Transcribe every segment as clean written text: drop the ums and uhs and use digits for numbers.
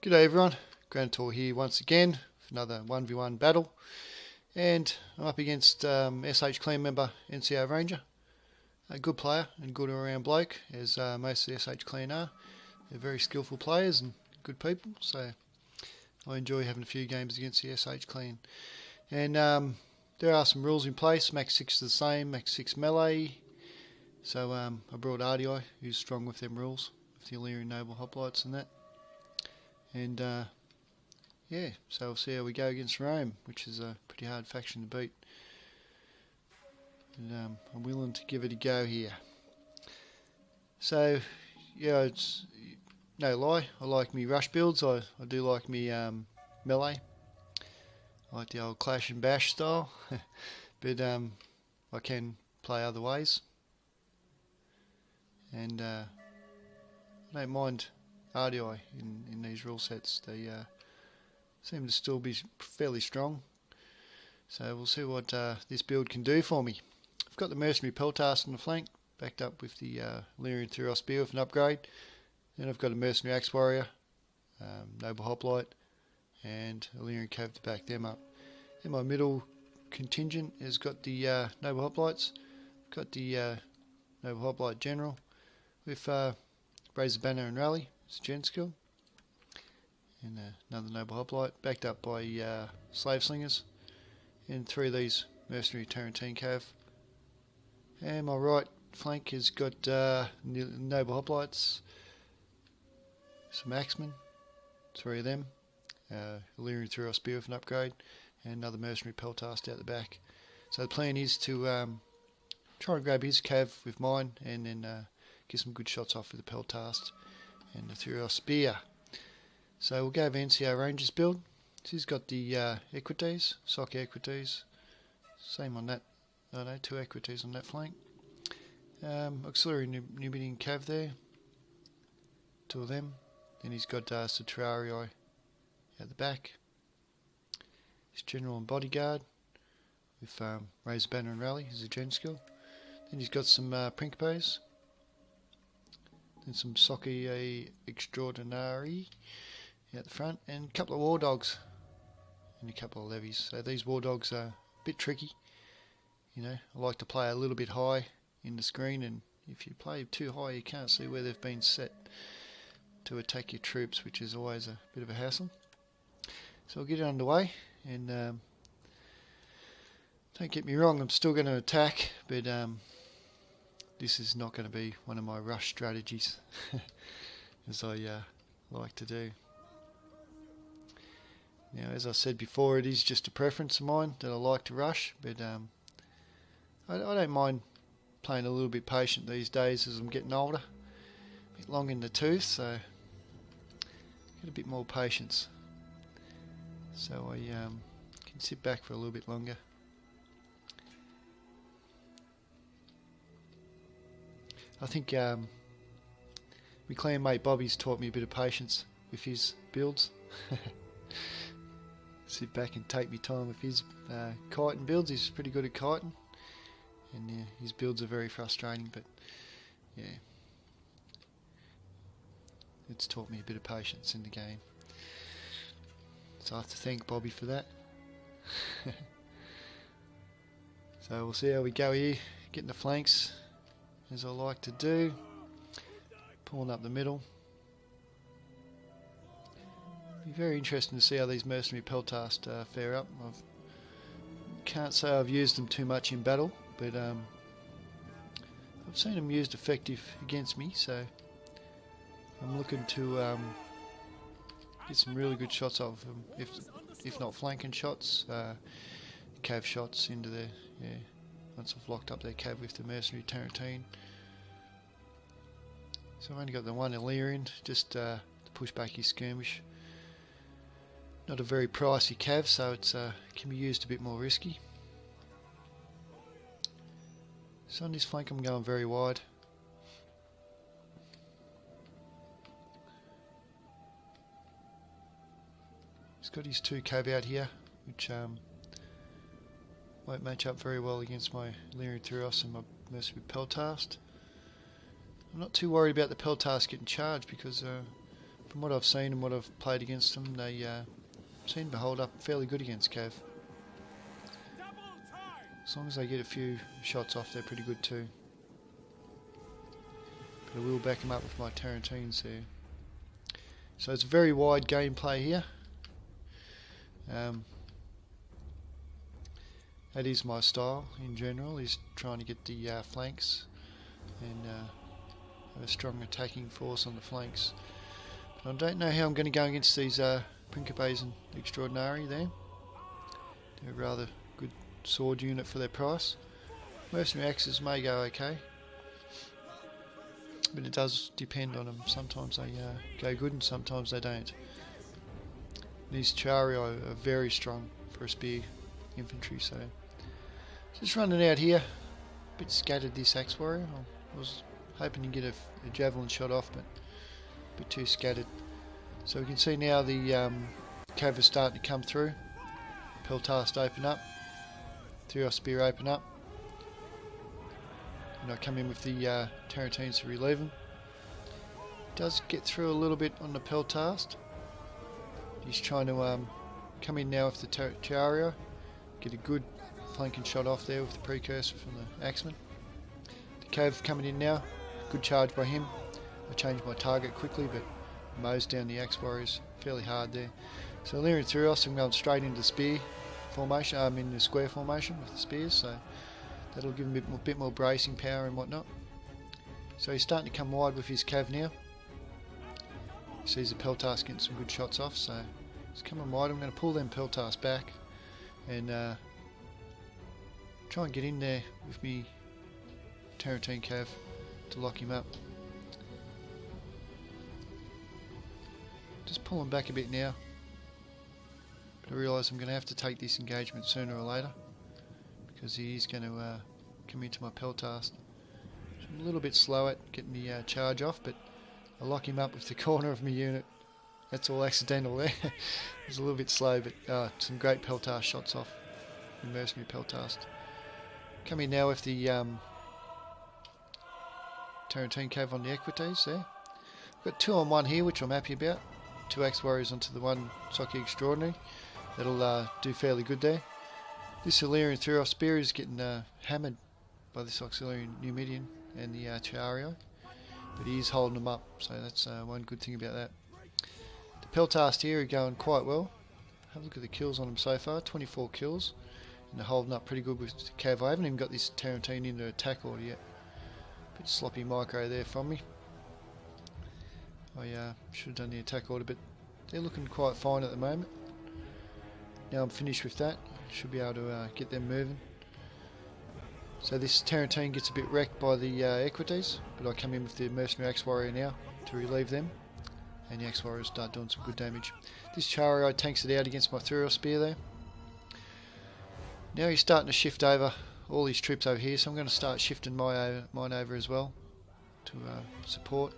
G'day everyone, Granitor here once again for another 1v1 battle, and I'm up against SH Clan member NCR Ranger, a good player and good all-round bloke, as most of the SH Clan are. They're very skillful players and good people, so I enjoy having a few games against the SH Clan. And there are some rules in place. Max 6 is the same, Max 6 melee, so I brought Ardiaei, who's strong with them rules, with the Illyrian Noble Hoplites and that. And yeah, so we'll see how we go against Rome, which is a pretty hard faction to beat. And I'm willing to give it a go here. So yeah, it's no lie, I like me rush builds. I do like me melee. I like the old clash and bash style, but I can play other ways. And I don't mind Ardiaei in these rule sets. They seem to still be fairly strong, so we'll see what this build can do for me. I've got the Mercenary Peltast on the flank, backed up with the Illyrian Thuros Spear with an upgrade. Then I've got a Mercenary Axe Warrior, Noble Hoplite, and Illyrian Cav to back them up. Then my middle contingent has got the Noble Hoplites. Got the Noble Hoplite General with Raise the Banner and Rally. It's a gen skill. And another Noble Hoplite, backed up by Slave Slingers. And 3 of these Mercenary Tarantine Cav. And my right flank has got Noble Hoplites, some Axemen, 3 of them, Illyrian Thuros Spear with an upgrade, and another Mercenary Peltast out the back. So the plan is to try and grab his Cav with mine, and then get some good shots off with the Peltast and the Thuros Spear. So we'll go over NCR Rangers build. She's got the Equites, Sock Equites, same on that, I know, 2 Equites on that flank. Auxiliary Numidian Cav there, 2 of them. Then he's got Satrarii at the back. His General and Bodyguard with Raise Banner and Rally as a gen skill. Then he's got some Principes. Then some Soci Extraordinari out the front, and a couple of War Dogs and a couple of levies. So these War Dogs are a bit tricky. You know, I like to play a little bit high in the screen, and if you play too high you can't see where they've been set to attack your troops, which is always a bit of a hassle. So I'll get it underway, and don't get me wrong, I'm still going to attack, but this is not going to be one of my rush strategies, as I like to do. Now, as I said before, it is just a preference of mine that I like to rush, but I don't mind playing a little bit patient these days as I'm getting older. A bit long in the tooth, so get a bit more patience. So I can sit back for a little bit longer. I think my clan mate Bobby's taught me a bit of patience with his builds. Sit back and take me time with his kiting builds. He's pretty good at kiting, and his builds are very frustrating, but yeah, it's taught me a bit of patience in the game. So I have to thank Bobby for that. So we'll see how we go here, getting the flanks as I like to do, pulling up the middle. Be very interesting to see how these Mercenary Peltast fare up. I can't say I've used them too much in battle, but I've seen them used effective against me, so I'm looking to get some really good shots off them, if not flanking shots, cav shots into there, yeah, once I've locked up their cav with the Mercenary Tarantine. So I've only got the one Illyrian, just to push back his skirmish. Not a very pricey cav, so it's can be used a bit more risky. So on this flank I'm going very wide. He's got his 2 cav out here, which Won't match up very well against my Granitor and my Mercenary Peltast. I'm not too worried about the Peltast getting charged because from what I've seen and what I've played against them, they seem to hold up fairly good against Cav. As long as they get a few shots off, they're pretty good too. But I will back them up with my Tarantines there. So it's a very wide gameplay here. That is my style in general, is trying to get the flanks and have a strong attacking force on the flanks. But I don't know how I'm going to go against these Principes and Extraordinary there. They're a rather good sword unit for their price. Mercenary Axes may go okay, but it does depend on them. Sometimes they go good and sometimes they don't. These Chari are very strong for a spear infantry, so just running out here. A bit scattered, this Axe Warrior. I was hoping to get a javelin shot off, but a bit too scattered. So we can see now the Cav is starting to come through. Peltast open up. Thuros Spear open up. And I come in with the Tarantines to relieve him. Does get through a little bit on the Peltast. He's trying to come in now with the Chario. Get a good flanking shot off there with the precursor from the Axeman. The Cav coming in now. Good charge by him. I changed my target quickly, but mows down the Axe Warriors fairly hard there. So Lyrian Thuros, I'm going straight into spear formation. I'm in the square formation with the spears, so that'll give him a bit more bracing power and whatnot. So he's starting to come wide with his Cav now. He sees the Peltast getting some good shots off, so he's coming wide. I'm going to pull them Peltast back and try and get in there with me Tarantine Cav to lock him up. Just pull him back a bit now, but I realise I'm going to have to take this engagement sooner or later because he is going to come into my Peltast. I'm a little bit slow at getting the charge off, but I lock him up with the corner of my unit. That's all accidental there. It was a little bit slow, but some great Peltast shots off. The Mercenary Peltast. Come in now with the Tarantine Cav on the Equites there. Got 2 on 1 here, which I'm happy about. 2 Axe Warriors onto the 1 Socky Extraordinary. That'll do fairly good there. This Illyrian Thuros Spear is getting hammered by this Auxiliary Numidian and the Chario, but he is holding them up, so that's one good thing about that. The Peltast here are going quite well. Have a look at the kills on them so far, 24 kills, and they're holding up pretty good with the Cav. I haven't even got this Tarantine into attack order yet. Bit sloppy micro there from me. I should have done the attack order, but they're looking quite fine at the moment. Now I'm finished with that, should be able to get them moving. So this Tarantine gets a bit wrecked by the Equites, but I come in with the Mercenary Axe Warrior now to relieve them, and the Axe Warriors start doing some good damage. This Chario tanks it out against my Thuros Spear there. Now he's starting to shift over all his troops over here, so I'm going to start shifting mine over as well to support.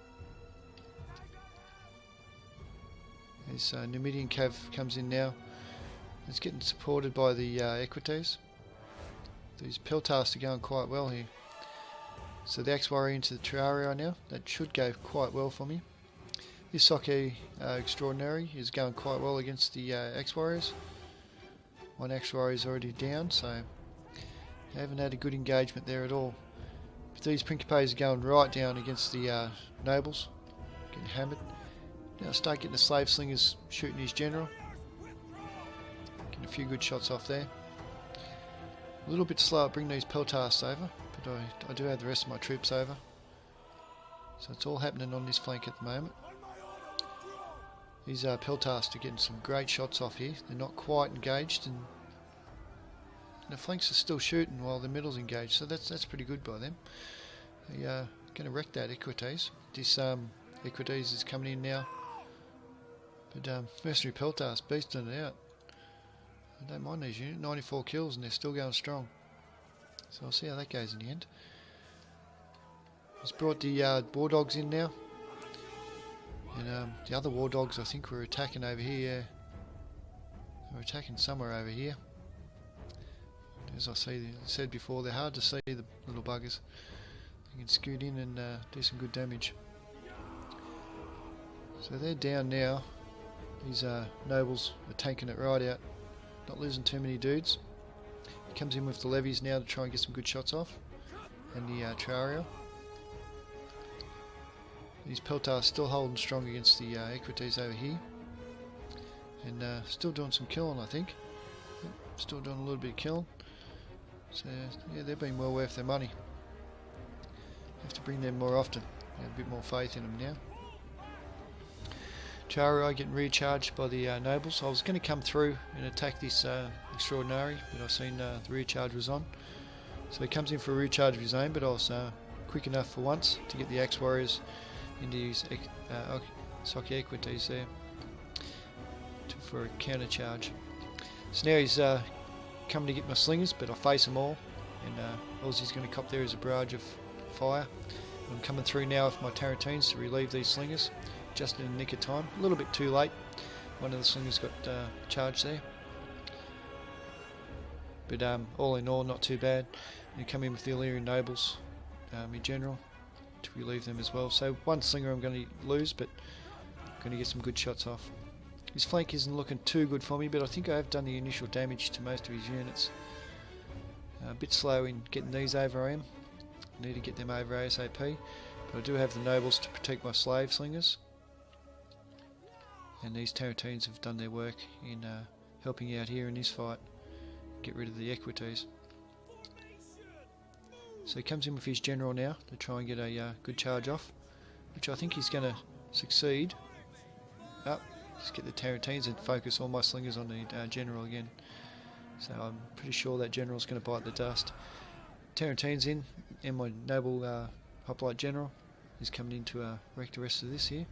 This Numidian Cav comes in now. It's getting supported by the Equites. These Peltasts are going quite well here. So the Axe Warrior into the Chario now. That should go quite well for me. This Socky Extraordinary is going quite well against the Axe Warriors. 1 Axe Warrior is already down, so they haven't had a good engagement there at all. But these Principes are going right down against the Nobles, getting hammered. Now start getting the Slave Slingers shooting his general. Getting a few good shots off there. A little bit slow at bringing these Peltasts over, but I do have the rest of my troops over. So it's all happening on this flank at the moment. These Peltasts are getting some great shots off here. They're not quite engaged, and the flanks are still shooting while the middle's engaged, so that's pretty good by them. They're going to wreck that Equites. This Equites is coming in now. But Mercenary Peltast beasting it out. I don't mind these units, 94 kills and they're still going strong. So I'll see how that goes in the end. He's brought the War Dogs in now. And the other War Dogs I think were attacking over here. They were attacking somewhere over here. as I said before, they're hard to see, the little buggers. You can scoot in and do some good damage. So they're down now. These nobles are taking it right out, not losing too many dudes. He comes in with the levies now to try and get some good shots off, and the Trario. These Peltars still holding strong against the Equites over here, and still doing some killing, I think. Yep, still doing a little bit of killing. So yeah, they've been well worth their money. Have to bring them more often. Have a bit more faith in them now. Trario getting recharged by the nobles. I was going to come through and attack this extraordinary, but I've seen the recharge was on. So he comes in for a recharge of his own, but I was quick enough for once to get the axe warriors into his Soki Equites there for a counter charge. So now he's coming to get my slingers, but I face them all, and all he's going to cop there is a barrage of fire. I'm coming through now with my Tarantines to relieve these slingers, just in the nick of time. A little bit too late. One of the slingers got charged there, but all in all, not too bad. And come in with the Illyrian nobles in general to relieve them as well. So one slinger I'm going to lose, but I'm going to get some good shots off. His flank isn't looking too good for me, but I think I have done the initial damage to most of his units. A bit slow in getting these over, I am. I need to get them over ASAP, but I do have the nobles to protect my slave slingers. And these Tarantines have done their work in helping out here in this fight. Get rid of the Equites. So he comes in with his general now to try and get a good charge off, which I think he's going to succeed. Just get the Tarantines and focus all my slingers on the general again. So I'm pretty sure that general's going to bite the dust. Tarantines in, and my noble hoplite general is coming in to wreck the rest of this here.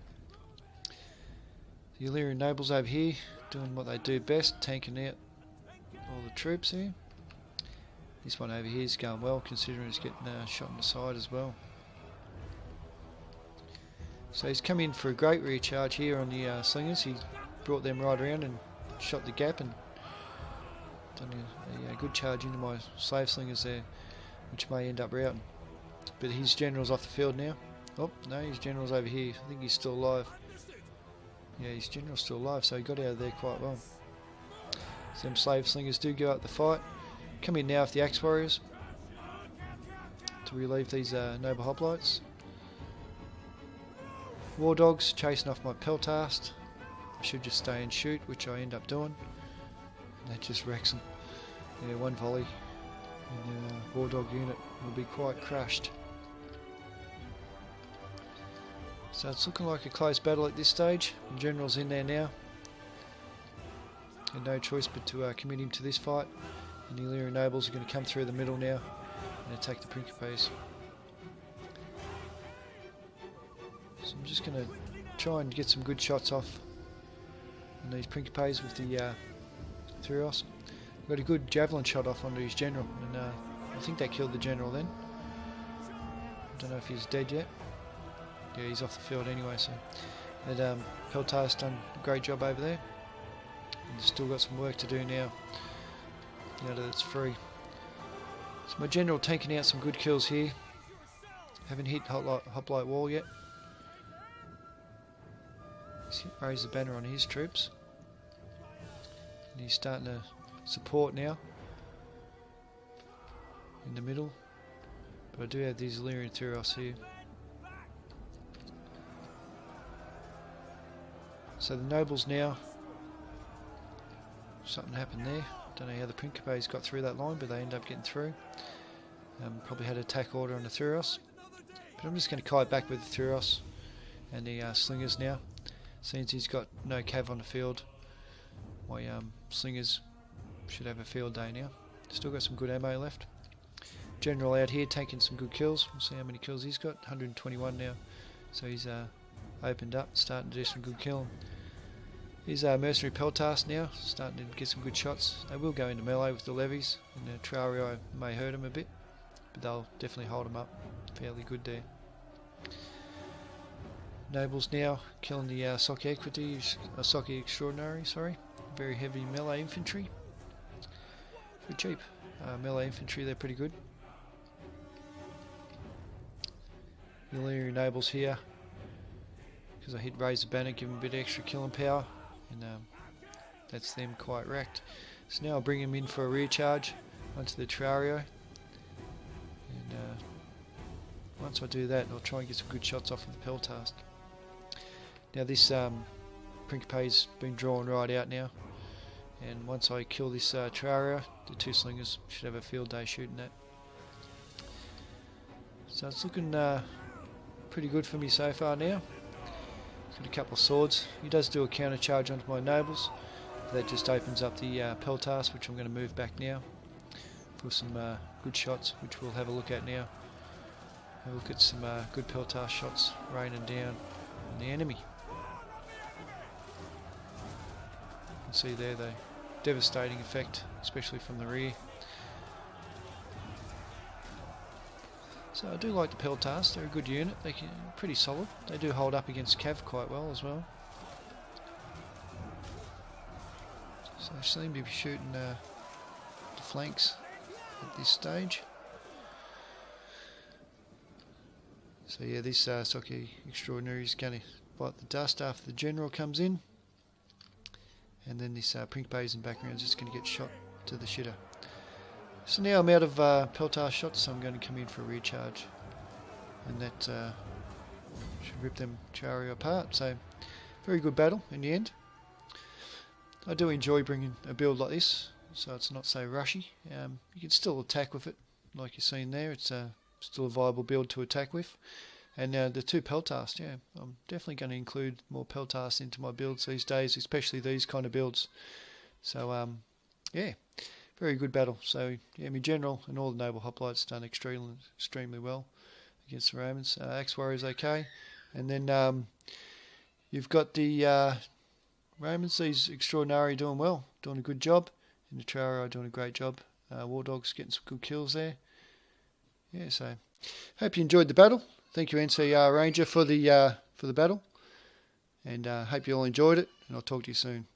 The Illyrian nobles over here doing what they do best, tanking out all the troops here. This one over here is going well, considering he's getting shot in the side as well. So he's come in for a great recharge here on the slingers. He brought them right around and shot the gap and done a good charge into my slave slingers there, which may end up routing. But his general's off the field now. Oh, no, his general's over here. I think he's still alive. Yeah, his general's still alive, so he got out of there quite well. So them slave slingers do go up the fight. Come in now with the axe warriors to relieve these noble hoplites. War dogs chasing off my Peltast. I should just stay and shoot, which I end up doing. And that just wrecks them. Yeah, one volley and the war dog unit will be quite crushed. So it's looking like a close battle at this stage. The general's in there now. And no choice but to commit him to this fight. And the Illyrian nobles are going to come through the middle now and attack the Principes. So I'm just going to try and get some good shots off on these Principes with the Thuros. Got a good javelin shot off onto his general, and I think they killed the general then. I don't know if he's dead yet. Yeah, he's off the field anyway, so that Peltar's done a great job over there. And he's still got some work to do now that it's free. So my general taking out some good kills here. Haven't hit Hoplite Wall yet. He's raised the banner on his troops. And he's starting to support now in the middle. But I do have these Illyrian Thuros here. So the nobles now, something happened there. Don't know how the Principes got through that line, but they end up getting through. Probably had an attack order on the Thuros. But I'm just going to kite back with the Thuros and the slingers now. Since he's got no cav on the field, my slingers should have a field day now. Still got some good ammo left. General out here taking some good kills. We'll see how many kills he's got. 121 now. So he's opened up, starting to do some good killing. Here's mercenary Peltas now, starting to get some good shots. They will go into melee with the levies, and the Trario may hurt him a bit, but they'll definitely hold him up fairly good there. Nobles now killing the Soki Extraordinary, sorry. Very heavy melee infantry. For cheap. melee infantry, they're pretty good. Illyria enables here, because I hit raise the banner, give them a bit of extra killing power, and that's them quite wrecked. So now I'll bring them in for a rear charge onto the Terrario, and once I do that, I'll try and get some good shots off of the Peltast. Now this Principe's been drawn right out now, and once I kill this Terrario, the two slingers should have a field day shooting that. So it's looking pretty good for me so far now. Got a couple of swords. He does do a counter charge onto my nobles. That just opens up the Peltast, which I'm going to move back now for some good shots, which we'll have a look at now. Have a look at some good Peltast shots raining down on the enemy. You can see there the devastating effect, especially from the rear. So I do like the Peltast, they're a good unit, they're pretty solid. They do hold up against Cav quite well as well. So I seem to be shooting the flanks at this stage. So yeah, this Socky Extraordinary is going to bite the dust after the General comes in. And then this Principe's in background is just going to get shot to the shitter. So now I'm out of Peltast shots, so I'm going to come in for a rear charge, and that should rip them Terrario apart. So very good battle in the end. I do enjoy bringing a build like this, so it's not so rushy. You can still attack with it, like you're seeing there. It's still a viable build to attack with. And the two Peltast, yeah, I'm definitely going to include more Peltast into my builds these days, especially these kind of builds. So yeah. Very good battle. So yeah, my general and all the noble hoplites done extremely well against the Romans. Axe Warrior's okay, and then you've got the Romans. These Extraordinary doing well, doing a good job, and the Terrario doing a great job. War Dogs getting some good kills there. Yeah, so hope you enjoyed the battle. Thank you NCR Ranger for the battle, and hope you all enjoyed it. And I'll talk to you soon.